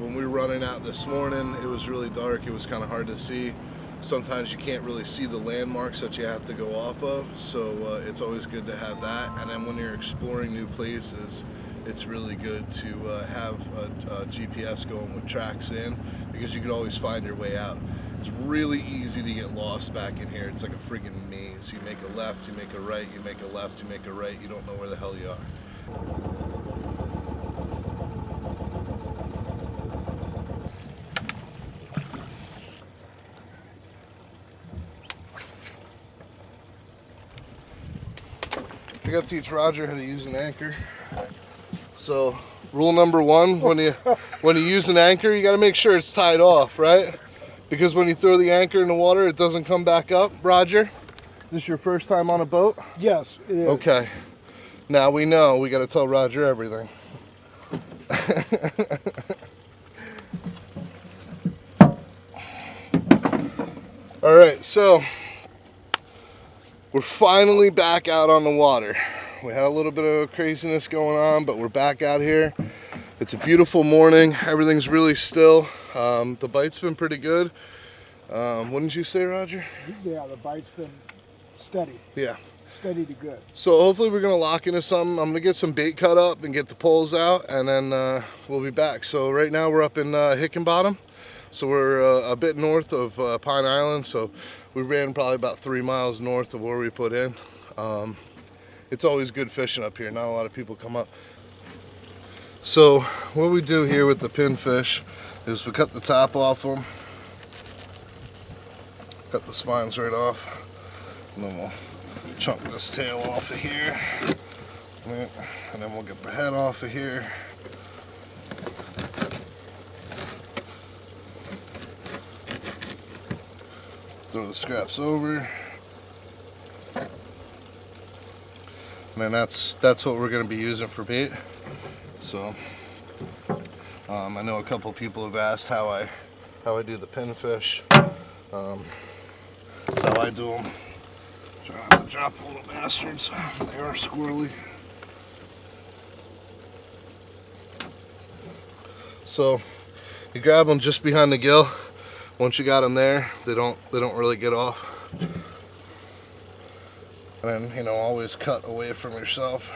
when we were running out this morning, it was really dark. It was kind of hard to see. Sometimes you can't really see the landmarks that you have to go off of, so it's always good to have that. And then when you're exploring new places, it's really good to have a GPS going with tracks in, because you can always find your way out. It's really easy to get lost back in here. It's like a friggin' maze. You make a left, you make a right, you make a left, you make a right. You don't know where the hell you are. I got to teach Roger how to use an anchor. So, rule number one, when you use an anchor, you got to make sure it's tied off, right? Because when you throw the anchor in the water, it doesn't come back up. Roger, this your first time on a boat? Yes, it is. Okay. Now we know. We got to tell Roger everything. All right, so we're finally back out on the water. We had a little bit of craziness going on, but we're back out here. It's a beautiful morning. Everything's really still. The bite's been pretty good. Wouldn't you say, Roger? Yeah, the bite's been steady. Yeah. Steady to good. So hopefully we're gonna lock into something. I'm gonna get some bait cut up and get the poles out, and then we'll be back. So right now we're up in Hickenbottom. So we're a bit north of Pine Island. So we ran probably about 3 miles north of where we put in. It's always good fishing up here. Not a lot of people come up. So what we do here with the pinfish is we cut the top off them, cut the spines right off, and then we'll chunk this tail off of here, and then we'll get the head off of here. Throw the scraps over, and then that's what we're going to be using for bait. So I know a couple people have asked how I do the pinfish. That's how I do them. Try not to drop the little bastards. They are squirrely. So you grab them just behind the gill. Once you got them there, they don't really get off. And then, always cut away from yourself.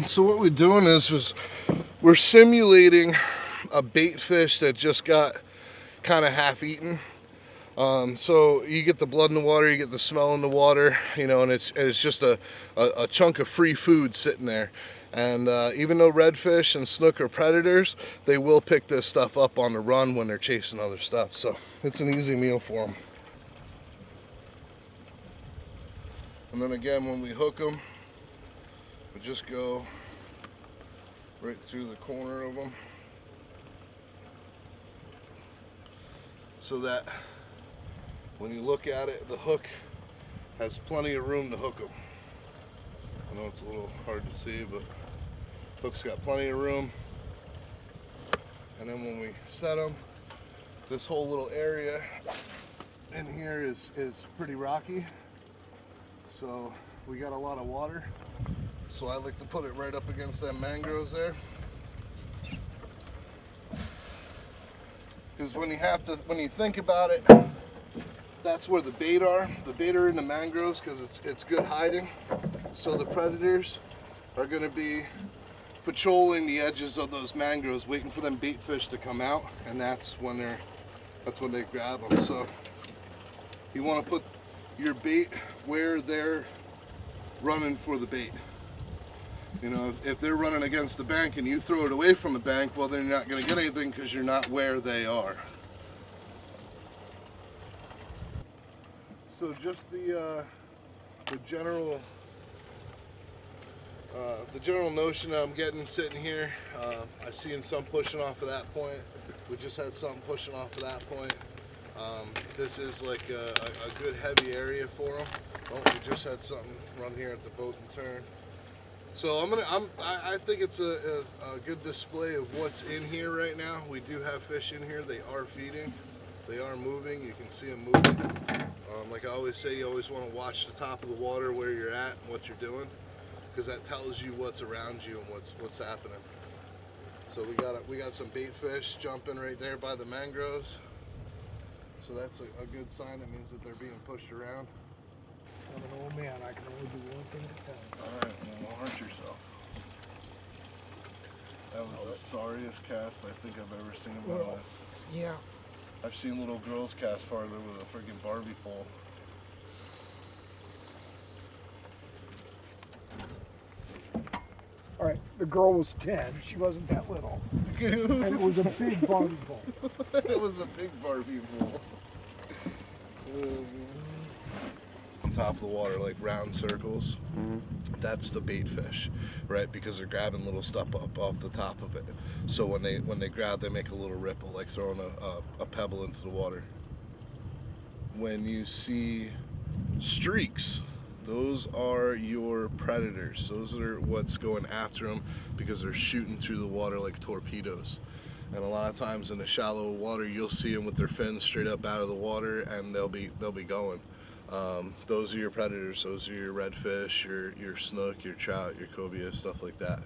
So what we're doing is we're simulating a bait fish that just got kind of half eaten. So you get the blood in the water, you get the smell in the water, and it's just a chunk of free food sitting there. And even though redfish and snook are predators, they will pick this stuff up on the run when they're chasing other stuff. So it's an easy meal for them. And then again, when we hook them, we just go right through the corner of them, so that when you look at it, the hook has plenty of room to hook them. I know it's a little hard to see, but hook's got plenty of room. And then when we set them, this whole little area in here is pretty rocky. So we got a lot of water. So I like to put it right up against them mangroves there. Because when you think about it, that's where the bait are. The bait are in the mangroves because it's good hiding. So the predators are going to be patrolling the edges of those mangroves, waiting for them bait fish to come out, and that's when they grab them. So you want to put your bait where they're running for the bait. If they're running against the bank and you throw it away from the bank, well, then you're not going to get anything because you're not where they are. So just the general notion that I'm getting sitting here, I seen some pushing off of that point. We just had something pushing off of that point. This is like a good heavy area for them. Oh, we just had something run here at the boat and turn. So I think it's a good display of what's in here right now. We do have fish in here. They are feeding. They are moving. You can see them moving. Like I always say, you always want to watch the top of the water where you're at and what you're doing, because that tells you what's around you and what's happening. So we got some bait fish jumping right there by the mangroves. So that's a good sign. It means that they're being pushed around. I'm an old man. I can only do one thing at a time. All right, well, don't hurt yourself. That was the sorriest cast I think I've ever seen in my life. Yeah. I've seen little girls cast farther with a freaking Barbie pole. All right. The girl was 10. She wasn't that little. And it was a big Barbie pole. It was a big Barbie pole. On top of the water, like round circles. That's the bait fish, right? Because they're grabbing little stuff up off the top of it. So when they grab, they make a little ripple, like throwing a pebble into the water. When you see streaks, those are your predators. Those are what's going after them, because they're shooting through the water like torpedoes. And a lot of times in the shallow water, you'll see them with their fins straight up out of the water, and they'll be going. Those are your predators. Those are your redfish, your snook, your trout, your cobia, stuff like that.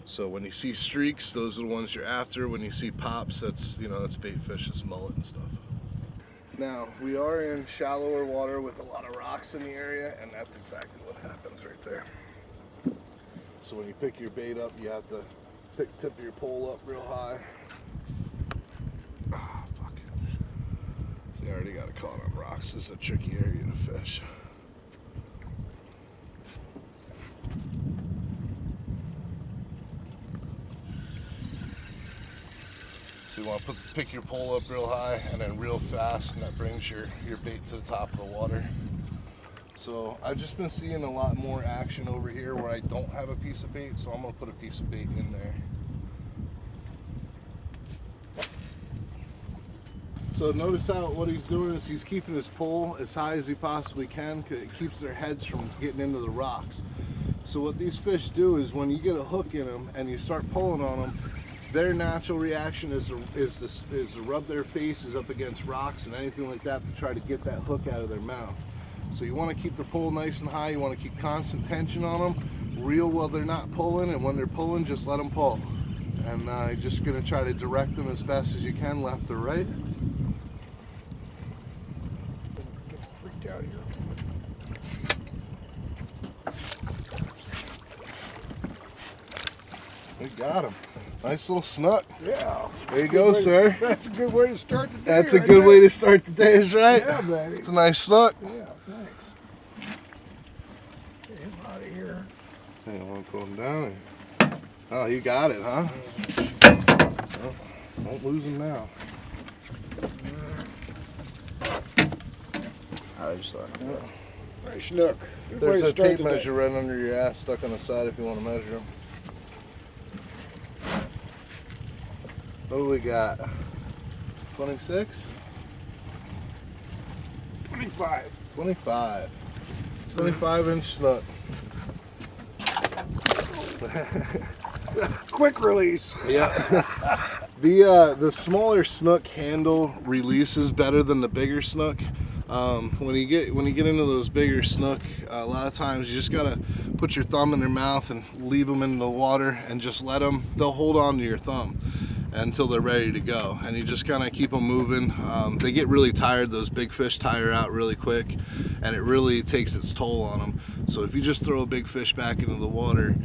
So when you see streaks, those are the ones you're after. When you see pops, that's bait fish, it's mullet and stuff. Now, we are in shallower water with a lot of rocks in the area, and that's exactly what happens right there. So when you pick your bait up, you have to tip your pole up real high. Ah, fuck. See, I already got it caught on rocks. This is a tricky area to fish. So you want to pick your pole up real high and then real fast, and that brings your bait to the top of the water. So I've just been seeing a lot more action over here where I don't have a piece of bait, so I'm going to put a piece of bait in there. So notice how what he's doing is he's keeping his pole as high as he possibly can, because it keeps their heads from getting into the rocks. So what these fish do is when you get a hook in them and you start pulling on them, their natural reaction is to rub their faces up against rocks and anything like that to try to get that hook out of their mouth. So you want to keep the pole nice and high. You want to keep constant tension on them, reel while they're not pulling, and when they're pulling, just let them pull. And you're just going to try to direct them as best as you can, left or right. Get freaked out here. We got him. Nice little snook. Yeah. There you go, sir. That's a good way to start the day. That's a good way to start the day, is right? Yeah, baby. It's a nice snook. Yeah, thanks. Get him out of here. Hey, I want to put him down. Oh, you got it, huh? Well, don't lose him now. I just thought. Yeah. Nice snook. Good way There's to a start tape the day. measure right under your ass stuck on the side if you want to measure them. What do we got? 26? 25. 25. 25-inch snook. Quick release. Yeah. The smaller snook handle releases better than the bigger snook. When you get into those bigger snook, a lot of times you just gotta put your thumb in their mouth and leave them in the water and just let them. They'll hold on to your thumb until they're ready to go, and you just kind of keep them moving. They get really tired. Those big fish tire out really quick, and it really takes its toll on them. So if you just throw a big fish back into the water,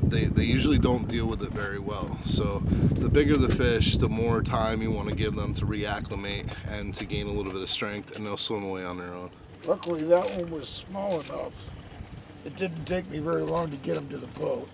they usually don't deal with it very well. So the bigger the fish, the more time you want to give them to reacclimate and to gain a little bit of strength, and they'll swim away on their own. Luckily, that one was small enough. It didn't take me very long to get him to the boat.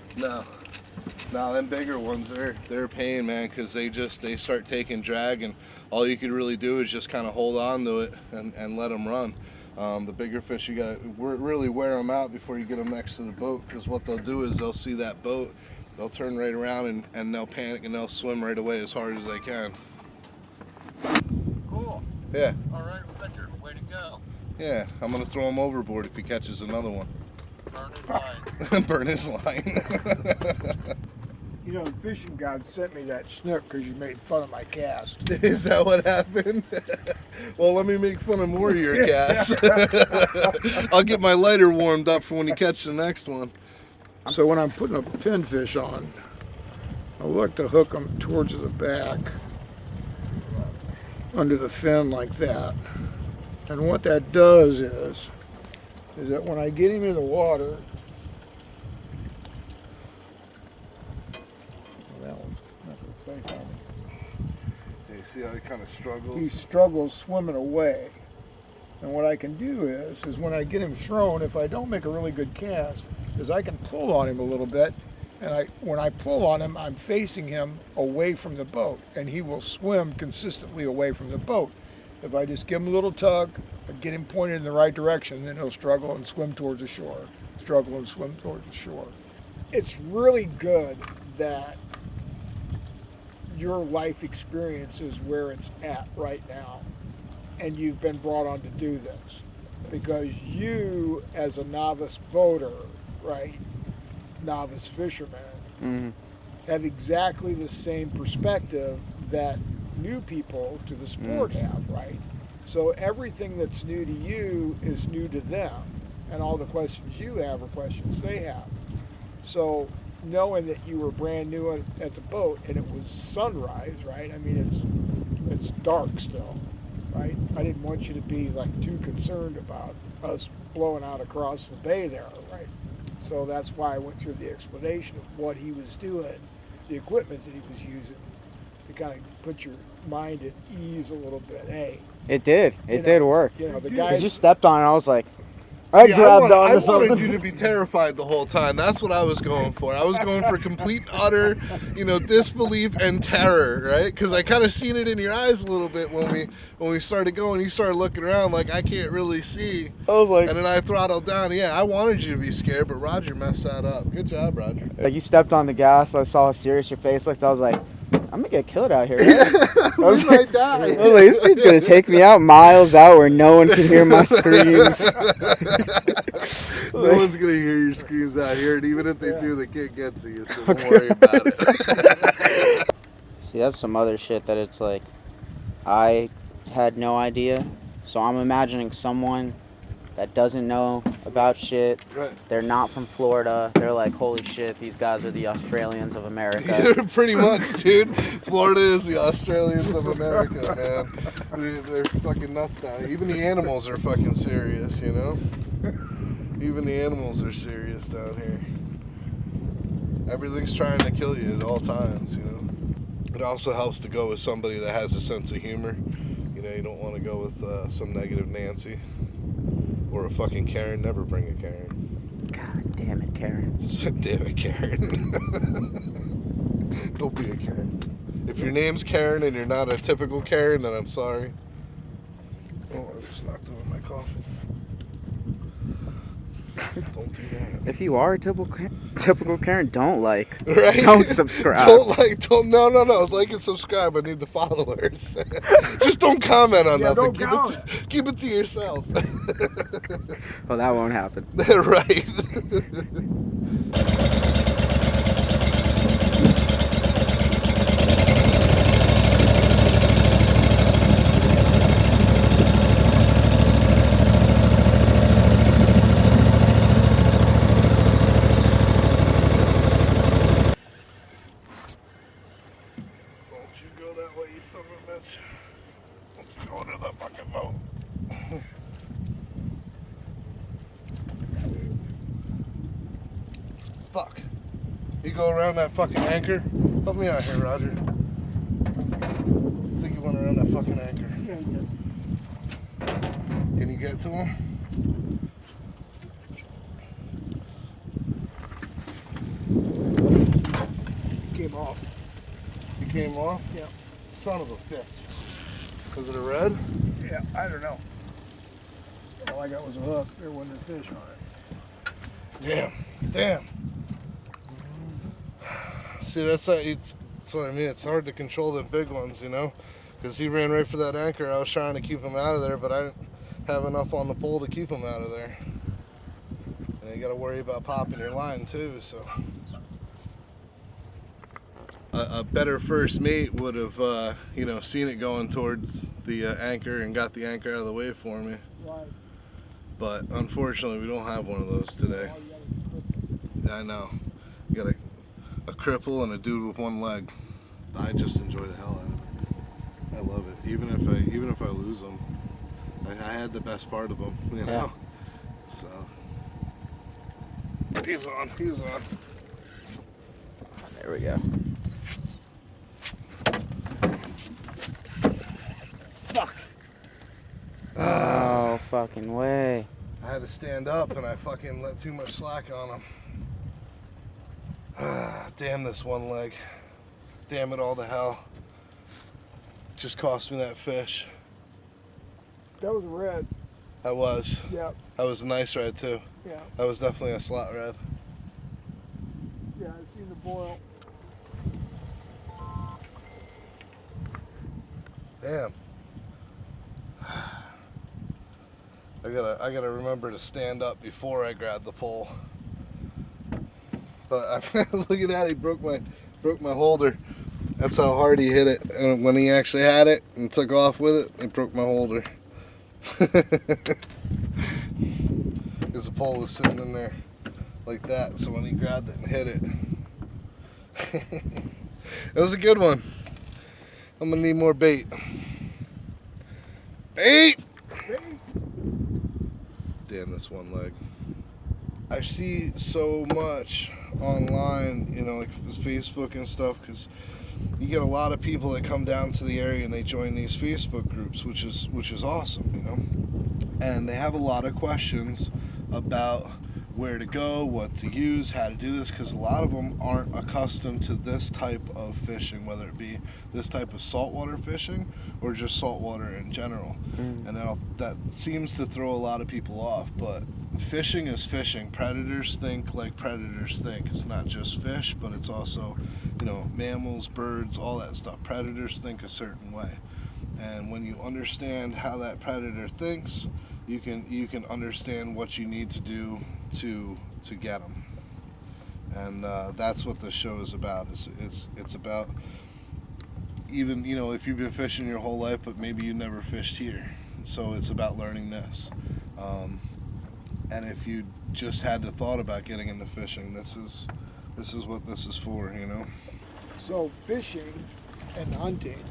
No, them bigger ones, they're a pain, man, because they start taking drag, and all you could really do is just kind of hold on to it and let them run. The bigger fish, you got to really wear them out before you get them next to the boat, because what they'll do is they'll see that boat, they'll turn right around and they'll panic and they'll swim right away as hard as they can. Cool. Yeah, All right, Victor. Way to go. yeah, I'm gonna throw him overboard if he catches another one. Burn his line. Burn his line. You know, the fishing god sent me that snook because you made fun of my cast. Is that what happened? Well, let me make fun of more of your casts. I'll get my lighter warmed up for when you catch the next one. So when I'm putting a pinfish on, I look to hook them towards the back, under the fin like that. And what that does is that when I get him in the water, that one's not going to play for me. You see how he kind of struggles? He struggles swimming away. And what I can do is when I get him thrown, if I don't make a really good cast, is I can pull on him a little bit. And when I pull on him, I'm facing him away from the boat, and he will swim consistently away from the boat. If I just give him a little tug, get him pointed in the right direction, then he'll struggle and swim towards the shore. Struggle and swim towards the shore. It's really good that your life experience is where it's at right now, and you've been brought on to do this. Because you, as a novice boater, right, novice fisherman, have exactly the same perspective that new people to the sport have, right? So everything that's new to you is new to them, and all the questions you have are questions they have. So knowing that you were brand new at the boat and it was sunrise, right? I mean, it's dark still, right? I didn't want you to be like too concerned about us blowing out across the bay there, right? So that's why I went through the explanation of what he was doing, the equipment that he was using, to kind of put your mind at ease a little bit. Hey, It did. It did work. you know, the Because guy. you stepped on it, I was like, I Yeah, grabbed I onto wanted something. you to be terrified the whole time. That's what I was going for. I was going for complete and utter, disbelief and terror, right? Because I kind of seen it in your eyes a little bit when we started going. You started looking around like I can't really see, I was like, and then I throttled down. Yeah, I wanted you to be scared, but Roger messed that up. Good job, Roger. like you stepped on the gas. I saw how serious your face looked. I was like, I'm gonna get killed out here. Right? We might die. I was like, this dude's gonna take me out miles out where no one can hear my screams. No one's gonna hear your screams out here, and even if they do, they can't get to you. So don't worry about it. See, that's some other shit that it's like, I had no idea. So I'm imagining someone that doesn't know about shit. Right. They're not from Florida. They're like, holy shit, these guys are the Australians of America. Pretty much, dude. Florida is the Australians of America, man. They're fucking nuts now. Even the animals are fucking serious, Even the animals are serious down here. Everything's trying to kill you at all times, It also helps to go with somebody that has a sense of humor. You don't want to go with some negative Nancy. Or a fucking Karen. Never bring a Karen. God damn it, Karen. Damn it, Karen. Don't be a Karen. If your name's Karen and you're not a typical Karen, then I'm sorry. Oh, I just knocked over my coffee. Don't do that. If you are a typical Karen, don't like. Right? Don't subscribe. No. Like and subscribe. I need the followers. Just don't comment on nothing. Keep it to yourself. Well, that won't happen. Right. Fuck. You go around that fucking anchor? Help me out here, Roger. I think you went around that fucking anchor. Can you get to him? Came off. You came off? Yeah. Son of a bitch. Was it a red? Yeah, I don't know. All I got was a hook. There wasn't a fish on it. Damn. See, that's what I mean. It's hard to control the big ones, because he ran right for that anchor. I was trying to keep him out of there, but I didn't have enough on the pole to keep him out of there. And you got to worry about popping your line too. So a better first mate would have, you know, seen it going towards the anchor and got the anchor out of the way for me. Right. But unfortunately, we don't have one of those today. All you gotta do is clip it. I know. You got a cripple and a dude with one leg. I just enjoy the hell out of it. I love it. Even if I lose them, I had the best part of them, you know. So he's on. He's on. There we go. Fuck. Oh, fucking way. I had to stand up and I fucking let too much slack on him. Damn this one leg. Damn it all to hell. Just cost me that fish. That was red. I was. Yeah. That was a nice red too. Yeah. That was definitely a slot red. Yeah. I've seen the boil. Damn. I gotta remember to stand up before I grab the pole. But look at that, he broke my holder. That's how hard he hit it. And when he actually had it and took off with it, it broke my holder. Because the pole was sitting in there like that. So when he grabbed it and hit it, it was a good one. I'm gonna need more bait. Bait! Damn this one leg. I see so much online, you know, like Facebook and stuff, because you get a lot of people that come down to the area and they join these Facebook groups, which is awesome, you know. And they have a lot of questions about where to go, what to use, how to do this, because a lot of them aren't accustomed to this type of fishing, whether it be this type of saltwater fishing or just saltwater in general. And that seems to throw a lot of people off, but fishing is fishing. Predators think like predators think. It's not just fish, but it's also, you know, mammals, birds, all that stuff. Predators think a certain way. And when you understand how that predator thinks, you can understand what you need to do to get them. And that's what the show is about. It's about, even, you know, if you've been fishing your whole life, but maybe you never fished here. So it's about learning this. And if you just had the thought about getting into fishing, this is what this is for, you know. So fishing and hunting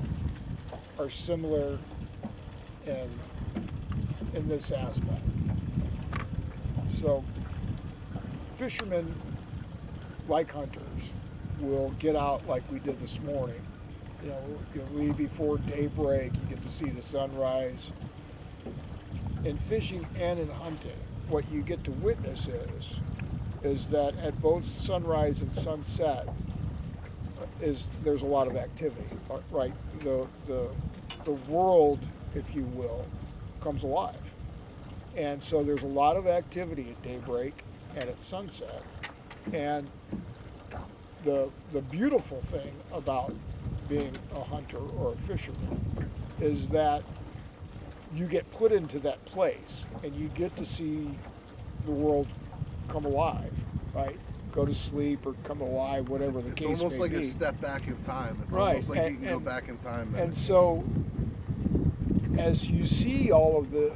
are similar in this aspect. So fishermen, like hunters, will get out like we did this morning. You know, you leave before daybreak, you get to see the sunrise. In fishing and in hunting, what you get to witness is that at both sunrise and sunset there's a lot of activity, right? The world, if you will, comes alive. And so there's a lot of activity at daybreak and at sunset. And the beautiful thing about being a hunter or a fisherman is that you get put into that place and you get to see the world come alive, right? Go to sleep or come alive, whatever the case may be. It's almost like a step back in time. It's right. almost like you can go back in time. And so, as you see all the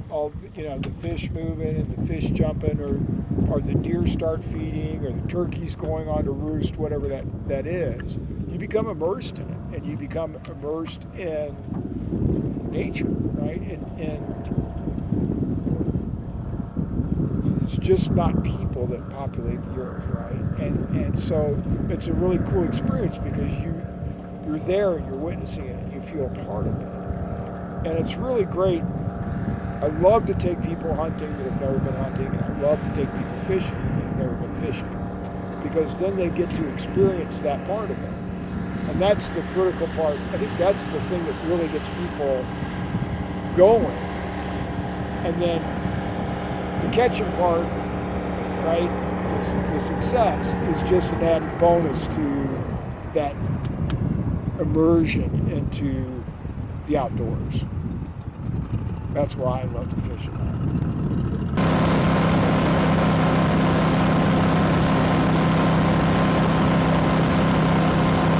you know, the fish moving and the fish jumping, or the deer start feeding, or the turkeys going on to roost, whatever that is, you become immersed in it, and you become immersed in nature, right? And it's just not people that populate the earth, right? And so it's a really cool experience because you're there and you're witnessing it and you feel a part of it. And it's really great. I love to take people hunting that have never been hunting, and I love to take people fishing that have never been fishing, because then they get to experience that part of it. And that's the critical part. I think that's the thing that really gets people going. And then the catching part, right, the success is just an added bonus to that immersion into the outdoors. That's why I love to fish.